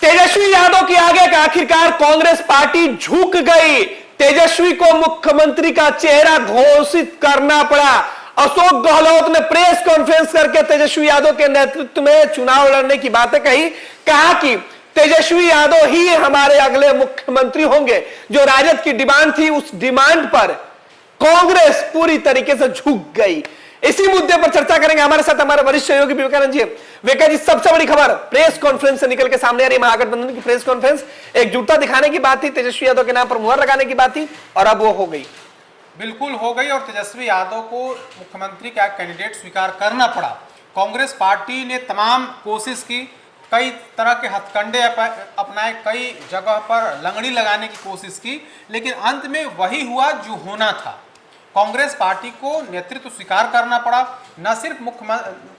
तेजस्वी यादव के आगे का आखिरकार कांग्रेस पार्टी झुक गई। तेजस्वी को मुख्यमंत्री का चेहरा घोषित करना पड़ा। अशोक गहलोत ने प्रेस कॉन्फ्रेंस करके तेजस्वी यादव के नेतृत्व में चुनाव लड़ने की बातें कही। कहा कि तेजस्वी यादव ही हमारे अगले मुख्यमंत्री होंगे। जो राजद की डिमांड थी, उस डिमांड पर कांग्रेस पूरी तरीके से झुक गई। इसी मुद्दे पर चर्चा करेंगे। हमारे साथ हमारे वरिष्ठ सहयोगी विवेकानंद जी। विवेका जी, सबसे बड़ी खबर प्रेस कॉन्फ्रेंस से निकल के सामने आ रही। महागठबंधन की प्रेस कॉन्फ्रेंस, एकजुटता दिखाने की बात थी, तेजस्वी यादव के नाम पर मुहर लगाने की बात थी, और अब वो हो गई। बिल्कुल हो गई, और तेजस्वी यादव को मुख्यमंत्री का कैंडिडेट स्वीकार करना पड़ा। कांग्रेस पार्टी ने तमाम कोशिश की, कई तरह के हथकंडे अपनाए, कई जगह पर लंगड़ी लगाने की कोशिश की, लेकिन अंत में वही हुआ जो होना था। कांग्रेस पार्टी को नेतृत्व स्वीकार करना पड़ा। न सिर्फ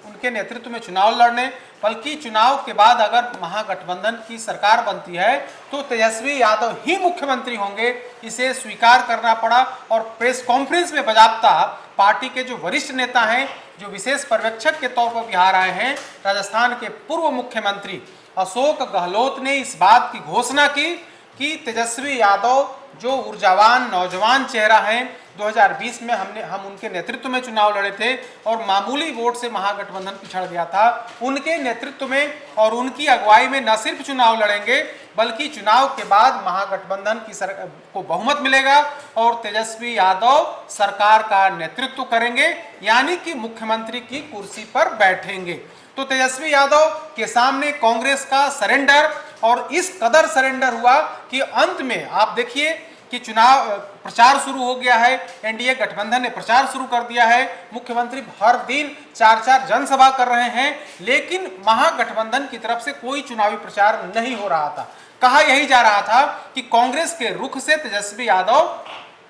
उनके नेतृत्व में चुनाव लड़ने, बल्कि चुनाव के बाद अगर महागठबंधन की सरकार बनती है तो तेजस्वी यादव ही मुख्यमंत्री होंगे, इसे स्वीकार करना पड़ा। और प्रेस कॉन्फ्रेंस में बाकायदा पार्टी के जो वरिष्ठ नेता हैं, जो विशेष पर्यवेक्षक के तौर पर बिहार आए हैं, राजस्थान के पूर्व मुख्यमंत्री अशोक गहलोत ने इस बात की घोषणा की कि तेजस्वी यादव जो ऊर्जावान नौजवान चेहरा है, 2020 में हम उनके नेतृत्व में चुनाव लड़े थे और मामूली वोट से महागठबंधन पिछड़ गया था। उनके नेतृत्व में और उनकी अगुवाई में न सिर्फ चुनाव लड़ेंगे, बल्कि चुनाव के बाद महागठबंधन को बहुमत मिलेगा और तेजस्वी यादव सरकार का नेतृत्व करेंगे, यानी कि मुख्यमंत्री की कुर्सी पर बैठेंगे। तो तेजस्वी यादव के सामने कांग्रेस का सरेंडर, और इस कदर सरेंडर हुआ कि अंत में आप देखिए कि चुनाव प्रचार शुरू हो गया है। एनडीए गठबंधन ने प्रचार शुरू कर दिया है। मुख्यमंत्री हर दिन 4-4 जनसभा कर रहे हैं, लेकिन महागठबंधन की तरफ से कोई चुनावी प्रचार नहीं हो रहा था। कहा यही जा रहा था कि कांग्रेस के रुख से तेजस्वी यादव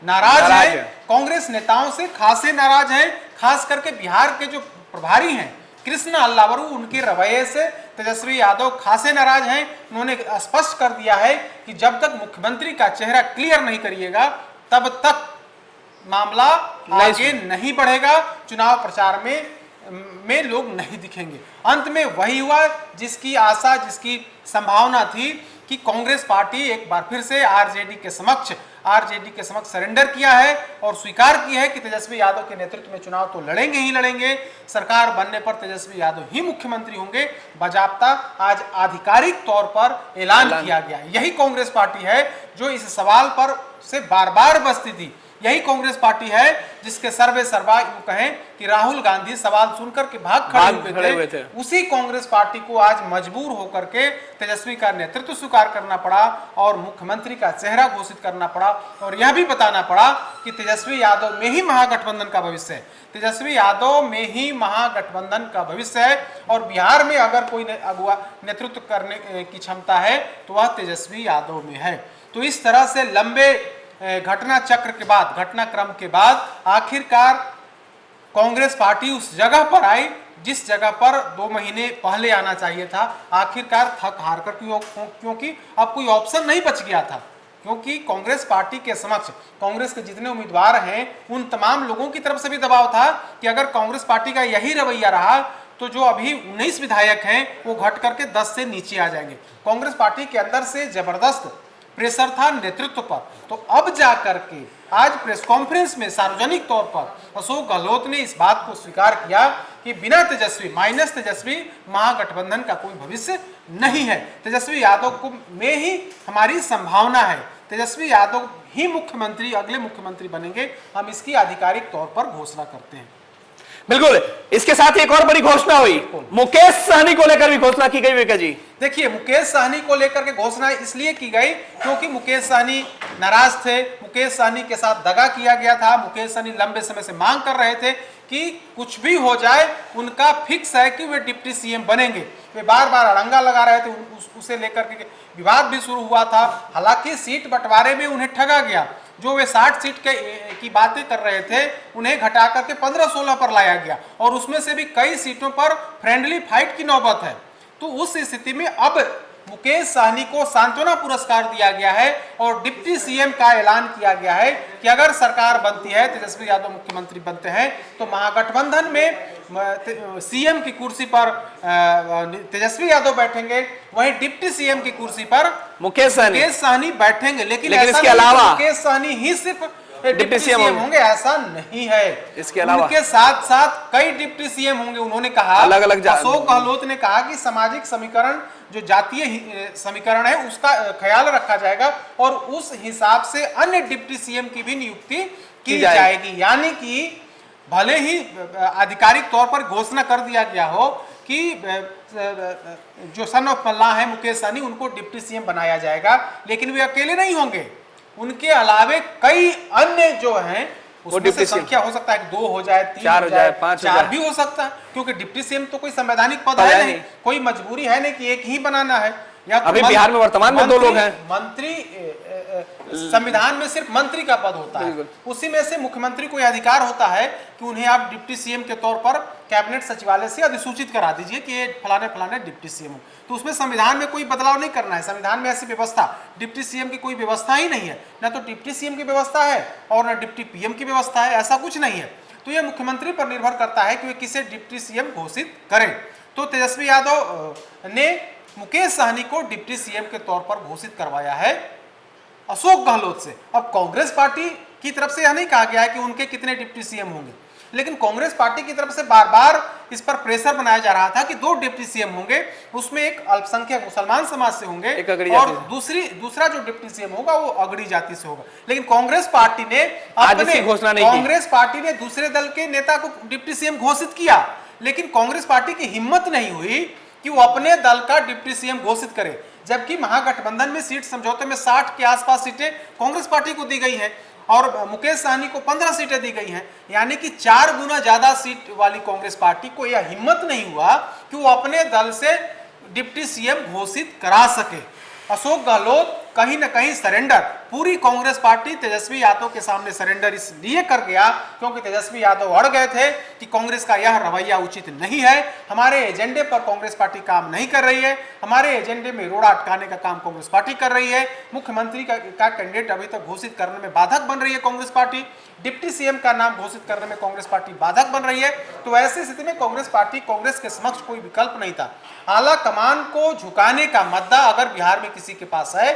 नाराज है, कांग्रेस नेताओं से खासे नाराज है। खास करके बिहार के जो प्रभारी हैं कृष्ण अल्लावरू, उनके रवैये से तेजस्वी यादव खासे नाराज हैं। उन्होंने स्पष्ट कर दिया है कि जब तक मुख्यमंत्री का चेहरा क्लियर नहीं करिएगा, तब तक मामला आगे नहीं बढ़ेगा, चुनाव प्रचार में लोग नहीं दिखेंगे। अंत में वही हुआ जिसकी आशा, जिसकी संभावना थी कि कांग्रेस पार्टी एक बार फिर से आरजेडी के समक्ष सरेंडर किया है और स्वीकार किया है कि तेजस्वी यादव के नेतृत्व में चुनाव तो लड़ेंगे ही लड़ेंगे। सरकार बनने पर तेजस्वी यादव ही मुख्यमंत्री होंगे, बाकायदा आज आधिकारिक तौर पर ऐलान किया गया। यही कांग्रेस पार्टी है जो इस सवाल पर से बार बार बसती थी। यही कांग्रेस पार्टी है जिसके सर्वे सर्वा यूं कहें कि राहुल गांधी सवाल सुनकर के भाग खड़े हुए थे। उसी कांग्रेस पार्टी को आज मजबूर होकर के तेजस्वी का नेतृत्व स्वीकार करना पड़ा और मुख्यमंत्री का चेहरा घोषित करना पड़ा, और यह भी बताना पड़ा कि तेजस्वी यादव में ही महागठबंधन का भविष्य है। तेजस्वी यादव में ही महागठबंधन का भविष्य है, और बिहार में अगर कोई नेतृत्व करने की क्षमता है तो वह तेजस्वी यादव में है। तो इस तरह से लंबे घटनाक्रम के बाद आखिरकार कांग्रेस पार्टी उस जगह पर आई जिस जगह पर 2 महीने पहले आना चाहिए था। आखिरकार थक हार कर, क्योंकि अब कोई ऑप्शन नहीं बच गया था, क्योंकि कांग्रेस पार्टी के समक्ष कांग्रेस के जितने उम्मीदवार हैं उन तमाम लोगों की तरफ से भी दबाव था कि अगर कांग्रेस पार्टी का यही रवैया रहा तो जो अभी 19 विधायक हैं वो घट करके 10 से नीचे आ जाएंगे। कांग्रेस पार्टी के अंदर से जबरदस्त प्रेशर था नेतृत्व पर। तो अब जाकर के आज प्रेस कॉन्फ्रेंस में सार्वजनिक तौर पर अशोक गहलोत ने इस बात को स्वीकार किया कि बिना तेजस्वी महागठबंधन का कोई भविष्य नहीं है। तेजस्वी यादव में ही हमारी संभावना है, तेजस्वी यादव ही अगले मुख्यमंत्री बनेंगे। हम इसकी आधिकारिक तौर पर घोषणा करते हैं। बिल्कुल, इसके साथ एक और बड़ी घोषणा हुई, मुकेश सहनी को लेकर भी घोषणा की गई। विवेका जी, देखिए, मुकेश सहनी को लेकर के घोषणा इसलिए की गई क्योंकि मुकेश सहनी नाराज थे, मुकेश सहनी के साथ दगा किया गया था। मुकेश सहनी लंबे समय से मांग कर रहे थे कि कुछ भी हो जाए, उनका फिक्स है कि वे डिप्टी सीएम बनेंगे। वे बार बार अड़ंगा लगा रहे थे, उसे लेकर के विवाद भी शुरू हुआ था। हालांकि सीट बंटवारे में उन्हें ठगा गया। जो वे 60 सीट की बातें कर रहे थे, उन्हें घटा करके 15-16 पर लाया गया, और उसमें से भी कई सीटों पर फ्रेंडली फाइट की नौबत है। तो उस स्थिति में अब मुकेश सहनी को सांत्वना पुरस्कार दिया गया है और डिप्टी सीएम का ऐलान किया गया है कि अगर सरकार बनती है, तेजस्वी यादव मुख्यमंत्री बनते हैं, तो महागठबंधन में सीएम की कुर्सी पर तेजस्वी यादव बैठेंगे, वहीं डिप्टी सीएम की कुर्सी पर मुकेश सहनी बैठेंगे। लेकिन इसके अलावा मुकेश सहनी ही सिर्फ डिप्टी सीएम होंगे ऐसा नहीं है, इसके अलावा उनके साथ साथ कई डिप्टी सीएम होंगे। उन्होंने कहा, अलग अलग अशोक गहलोत ने कहा कि सामाजिक समीकरण जो जातीय समीकरण है उसका ख्याल रखा जाएगा और उस हिसाब से अन्य डिप्टी सीएम की भी नियुक्ति की जाएगी। यानी कि भले ही आधिकारिक तौर पर घोषणा कर दिया गया हो कि जो सन ऑफ मल्लाह है मुकेश सहनी, उनको डिप्टी सीएम बनाया जाएगा, लेकिन वे अकेले नहीं होंगे, उनके अलावे कई अन्य जो हैं उसमें से संख्या हो सकता है 2 हो जाए, 3 4 हो जाए, 5 4 भी हो सकता है, क्योंकि डिप्टी सीएम तो कोई संवैधानिक पद है नहीं, कोई मजबूरी है नहीं कि एक ही बनाना है। या तो अभी बिहार में वर्तमान में 2 लोग हैं। मंत्री संविधान में सिर्फ मंत्री का पद होता है, उसी में से मुख्यमंत्री को यह अधिकार होता है कि उन्हें आप डिप्टी सीएम के तौर पर कैबिनेट सचिवालय से अधिसूचित करा दीजिए कि ये फलाने फलाने डिप्टी सीएम हो। तो उसमें संविधान में कोई बदलाव नहीं करना है, संविधान में ऐसी व्यवस्था डिप्टी सीएम की कोई व्यवस्था ही नहीं है, ना तो डिप्टी सीएम की व्यवस्था है और ना डिप्टी पीएम की व्यवस्था है, ऐसा कुछ नहीं है। तो यह मुख्यमंत्री पर निर्भर करता है कि वे किसे डिप्टी सीएम घोषित करें। तो तेजस्वी यादव ने मुकेश सहनी को डिप्टी सीएम के तौर पर घोषित करवाया है अशोक गहलोत से। अब कांग्रेस पार्टी की तरफ से यह नहीं कहा गया है कि उनके कितने डिप्टी सीएम होंगे, लेकिन कांग्रेस पार्टी की तरफ से बार बार इस पर प्रेशर बनाया जा रहा था कि 2 डिप्टी सीएम होंगे, उसमें एक अल्पसंख्यक मुसलमान समाज से होंगे और दूसरा जो डिप्टी सीएम होगा वो अगड़ी जाति से होगा। लेकिन कांग्रेस पार्टी ने कांग्रेस पार्टी ने दूसरे दल के नेता को डिप्टी सीएम घोषित किया, लेकिन कांग्रेस पार्टी की हिम्मत नहीं हुई कि वो अपने दल का डिप्टी सीएम घोषित करे, जबकि महागठबंधन में सीट समझौते में 60 के आसपास सीटें कांग्रेस पार्टी को दी गई हैं और मुकेश सहनी को 15 सीटें दी गई हैं, यानी कि 4 गुना ज्यादा सीट वाली कांग्रेस पार्टी को यह हिम्मत नहीं हुआ कि वो अपने दल से डिप्टी सीएम घोषित करा सके। अशोक गहलोत कहीं ना कहीं सरेंडर, पूरी कांग्रेस पार्टी तेजस्वी यादव के सामने सरेंडर इसलिए कर गया क्योंकि तेजस्वी यादव अड़ गए थे कि कांग्रेस का यह रवैया उचित नहीं है, हमारे एजेंडे पर कांग्रेस पार्टी काम नहीं कर रही है, हमारे एजेंडे में रोड़ा अटकाने का काम कांग्रेस पार्टी कर रही है, मुख्यमंत्री का कैंडिडेट अभी तक घोषित करने में बाधक बन रही है कांग्रेस पार्टी, डिप्टी सीएम का नाम घोषित करने में कांग्रेस पार्टी बाधक बन रही है। तो ऐसी स्थिति में कांग्रेस के समक्ष कोई विकल्प नहीं था। आला कमान को झुकाने का मुद्दा अगर बिहार में किसी के पास है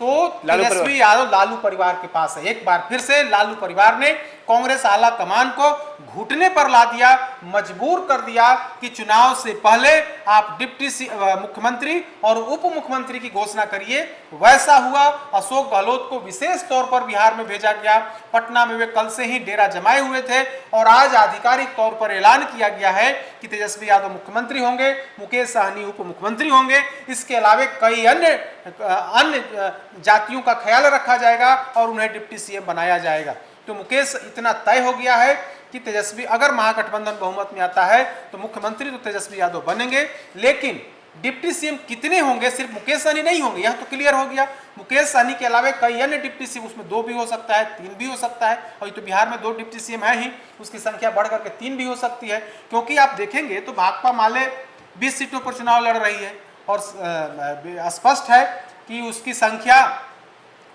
तो तेजस्वी यादव लालू परिवार के पास है। एक बार फिर से लालू परिवार ने कांग्रेस आला कमान को घुटने पर ला दिया, मजबूर कर दिया कि चुनाव से पहले आप डिप्टी मुख्यमंत्री और उप मुख्यमंत्री की घोषणा करिए। वैसा हुआ, अशोक गहलोत को विशेष तौर पर बिहार में भेजा गया। पटना में वे कल से ही डेरा जमाए हुए थे और आज आधिकारिक तौर पर ऐलान किया गया है कि तेजस्वी यादव मुख्यमंत्री होंगे, मुकेश सहनी उप मुख्यमंत्री होंगे। इसके अलावा कई अन्य जातियों का ख्याल रखा जाएगा और उन्हें डिप्टी सीएम बनाया जाएगा। तो मुकेश इतना तय हो गया है कि तेजस्वी, अगर महागठबंधन बहुमत में आता है तो मुख्यमंत्री तो तेजस्वी यादव बनेंगे, लेकिन डिप्टी सीएम कितने होंगे, सिर्फ मुकेश सहनी नहीं होंगे, यह तो क्लियर हो गया। मुकेश सहनी के अलावा कई अन्य डिप्टी सीएम, उसमें 2 भी हो सकता है, 3 भी हो सकता है, और तो बिहार में 2 डिप्टी सीएम है ही, उसकी संख्या बढ़ करके 3 भी हो सकती है। क्योंकि आप देखेंगे तो भाकपा माले 20 सीटों पर चुनाव लड़ रही है और स्पष्ट है कि उसकी संख्या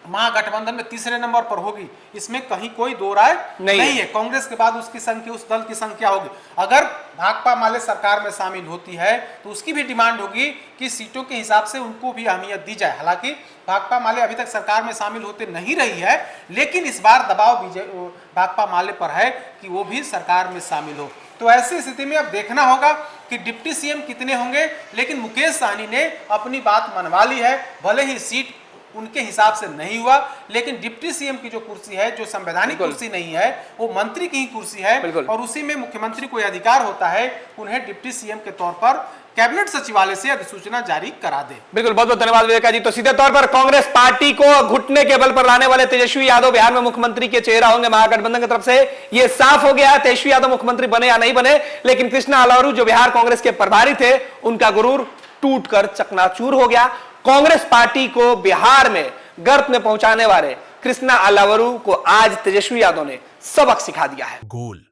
महागठबंधन में तीसरे नंबर पर होगी, इसमें कहीं कोई दो राय नहीं है। कांग्रेस के बाद उसकी संख्या, उस दल की संख्या होगी। अगर भाकपा माले सरकार में शामिल होती है तो उसकी भी डिमांड होगी कि सीटों के हिसाब से उनको भी अहमियत दी जाए। हालांकि भाकपा माले अभी तक सरकार में शामिल होते नहीं रही है, लेकिन इस बार दबाव भाकपा माले पर है कि वो भी सरकार में शामिल हो। तो ऐसी स्थिति में अब देखना होगा कि डिप्टी सीएम कितने होंगे, लेकिन मुकेश सहनी ने अपनी बात मनवा ली है। भले ही सीट उनके हिसाब से नहीं हुआ, लेकिन डिप्टी सीएम की जो कुर्सी है, जो संवैधानिक कुर्सी नहीं है, वो मंत्री की ही कुर्सी है और उसी में मुख्यमंत्री को अधिकार होता है उन्हें डिप्टी सीएम के तौर पर कैबिनेट सचिवालय से अधिसूचना जारी करा दे। बिल्कुल, बहुत बहुत धन्यवाद विवेका जी। तो सीधे तौर पर कांग्रेस पार्टी को घुटने के बल पर लाने वाले तेजस्वी यादव बिहार में मुख्यमंत्री के चेहरा होंगे महागठबंधन की तरफ से। यह साफ हो गया, तेजस्वी यादव मुख्यमंत्री बने या नहीं बने, लेकिन कृष्णा अलावरू जो बिहार कांग्रेस के प्रभारी थे, उनका गुरूर टूटकर चकनाचूर हो गया। कांग्रेस पार्टी को बिहार में गर्त में पहुंचाने वाले कृष्णा अलावरू को आज तेजस्वी यादव ने सबक सिखा दिया है। गोल,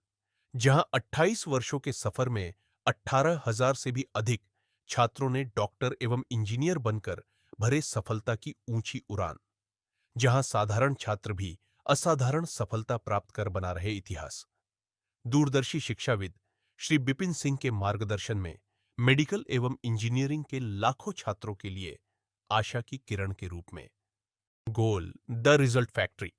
जहां 28 वर्षों के सफर में 18,000 से भी अधिक छात्रों ने डॉक्टर एवं इंजीनियर बनकर भरे सफलता की ऊंची उड़ान। जहां साधारण छात्र भी असाधारण सफलता प्राप्त कर बना रहे इतिहास। दूरदर्शी शिक्षाविद श्री बिपिन सिंह के मार्गदर्शन में मेडिकल एवं इंजीनियरिंग के लाखों छात्रों के लिए आशा की किरण के रूप में। Goal the result factory.